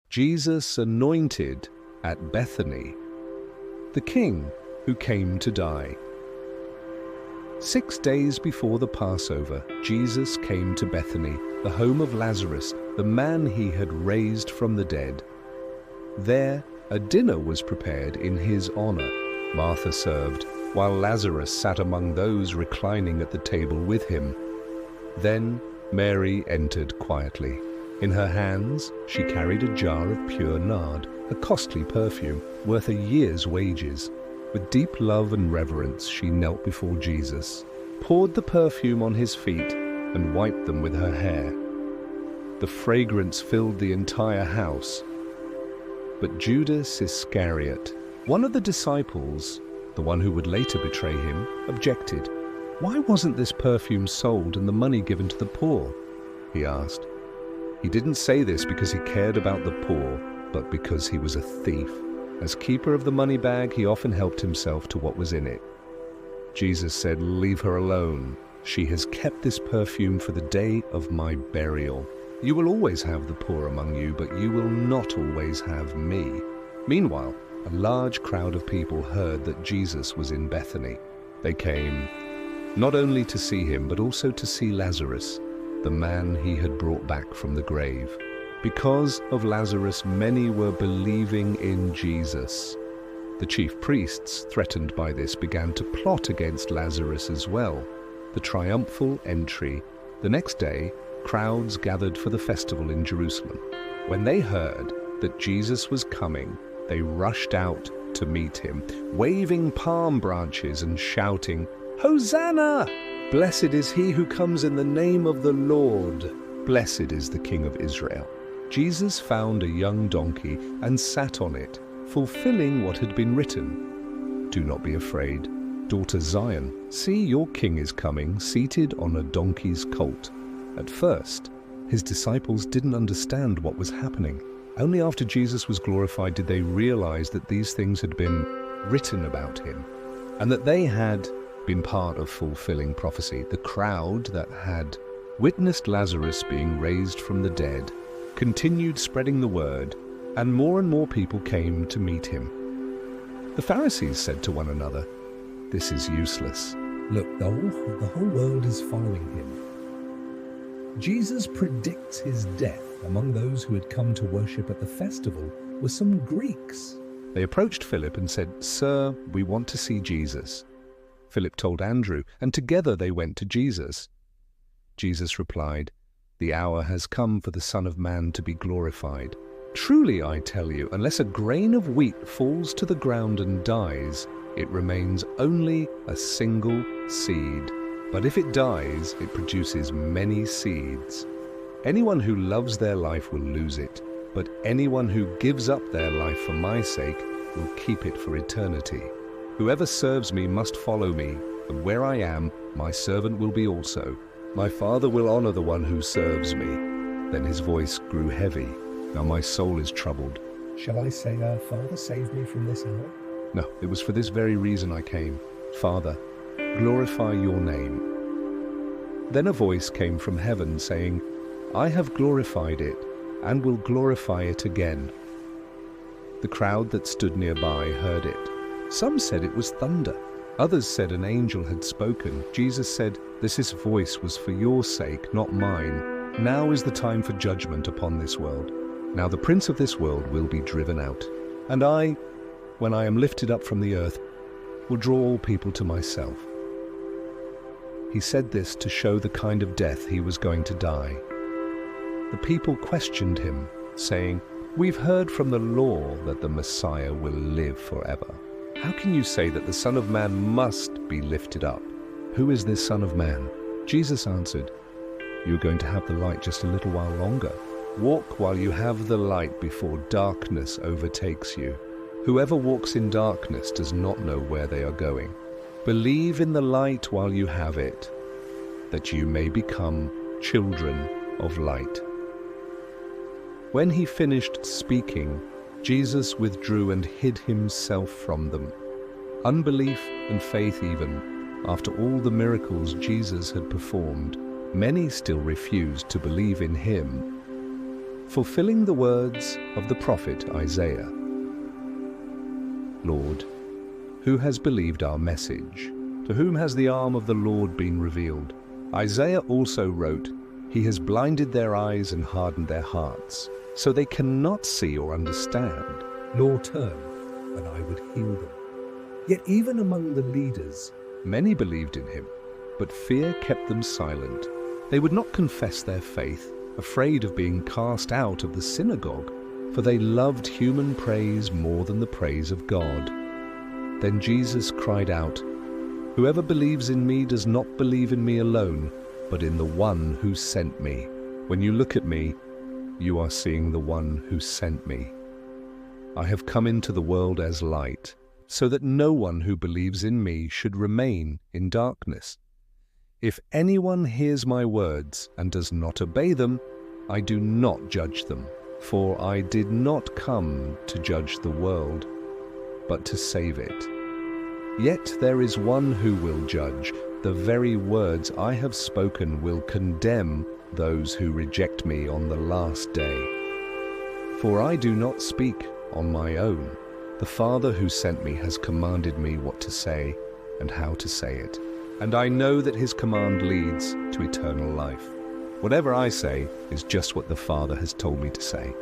Jesus anointed at Bethany, the king who came to die. 6 days before the Passover, Jesus came to Bethany, the home of Lazarus, the man he had raised from the dead. There, a dinner was prepared in his honor. Martha served, while Lazarus sat among those reclining at the table with him. Then Mary entered quietly. In her hands, she carried a jar of pure nard, a costly perfume worth a year's wages. With deep love and reverence, she knelt before Jesus, poured the perfume on his feet, and wiped them with her hair. The fragrance filled the entire house. But Judas Iscariot, one of the disciples, the one who would later betray him, objected. "Why wasn't this perfume sold and the money given to the poor?" he asked. He didn't say this because he cared about the poor, but because he was a thief. As keeper of the money bag, he often helped himself to what was in it. Jesus said, "Leave her alone. She has kept this perfume for the day of my burial. You will always have the poor among you, but you will not always have me." Meanwhile, a large crowd of people heard that Jesus was in Bethany. They came not only to see him, but also to see Lazarus, the man he had brought back from the grave. Because of Lazarus, many were believing in Jesus. The chief priests, threatened by this, began to plot against Lazarus as well. The triumphal entry. The next day, crowds gathered for the festival in Jerusalem. When they heard that Jesus was coming, they rushed out to meet him, waving palm branches and shouting, "Hosanna! Blessed is he who comes in the name of the Lord. Blessed is the King of Israel." Jesus found a young donkey and sat on it, fulfilling what had been written. "Do not be afraid, daughter Zion. See, your king is coming, seated on a donkey's colt." At first, his disciples didn't understand what was happening. Only after Jesus was glorified did they realize that these things had been written about him, and that they had been part of fulfilling prophecy. The crowd that had witnessed Lazarus being raised from the dead continued spreading the word, and more people came to meet him. The Pharisees said to one another, "This is useless. Look, the whole world is following him." Jesus predicts his death. Among those who had come to worship at the festival were some Greeks. They approached Philip and said, "Sir, we want to see Jesus." Philip told Andrew, and together they went to Jesus. Jesus replied, "The hour has come for the Son of Man to be glorified. Truly, I tell you, unless a grain of wheat falls to the ground and dies, it remains only a single seed. But if it dies, it produces many seeds. Anyone who loves their life will lose it, but anyone who gives up their life for my sake will keep it for eternity. Whoever serves me must follow me, and where I am, my servant will be also. My Father will honor the one who serves me." Then his voice grew heavy. "Now my soul is troubled. Shall I say, Father, save me from this hour?" No, it was for this very reason I came. Father, glorify your name. Then a voice came from heaven saying, "I have glorified it, and will glorify it again." The crowd that stood nearby heard it. Some said it was thunder. Others said an angel had spoken. Jesus said, "This voice was for your sake, not mine. Now is the time for judgment upon this world. Now the prince of this world will be driven out. And I, when I am lifted up from the earth, will draw all people to myself." He said this to show the kind of death he was going to die. The people questioned him, saying, "We've heard from the law that the Messiah will live forever. How can you say that the Son of Man must be lifted up? Who is this Son of Man?" Jesus answered, "You're going to have the light just a little while longer. Walk while you have the light before darkness overtakes you. Whoever walks in darkness does not know where they are going. Believe in the light while you have it, that you may become children of light." When he finished speaking, Jesus withdrew and hid himself from them. Unbelief and faith even, after all the miracles Jesus had performed, many still refused to believe in him. fulfilling the words of the prophet Isaiah. Lord, who has believed our message? To whom has the arm of the Lord been revealed? Isaiah also wrote, He has blinded their eyes and hardened their hearts, so they cannot see or understand. Lord, turn, and I would heal them. Yet even among the leaders, many believed in him, but fear kept them silent. They would not confess their faith, afraid of being cast out of the synagogue, for they loved human praise more than the praise of God. Then Jesus cried out, Whoever believes in me does not believe in me alone, but in the one who sent me. When you look at me, you are seeing the one who sent me. I have come into the world as light, so that no one who believes in me should remain in darkness. If anyone hears my words and does not obey them, I do not judge them, for I did not come to judge the world, but to save it. Yet there is one who will judge. The very words I have spoken will condemn those who reject me on the last day. For I do not speak on my own. The Father who sent me has commanded me what to say and how to say it. And I know that his command leads to eternal life. Whatever I say is just what the Father has told me to say.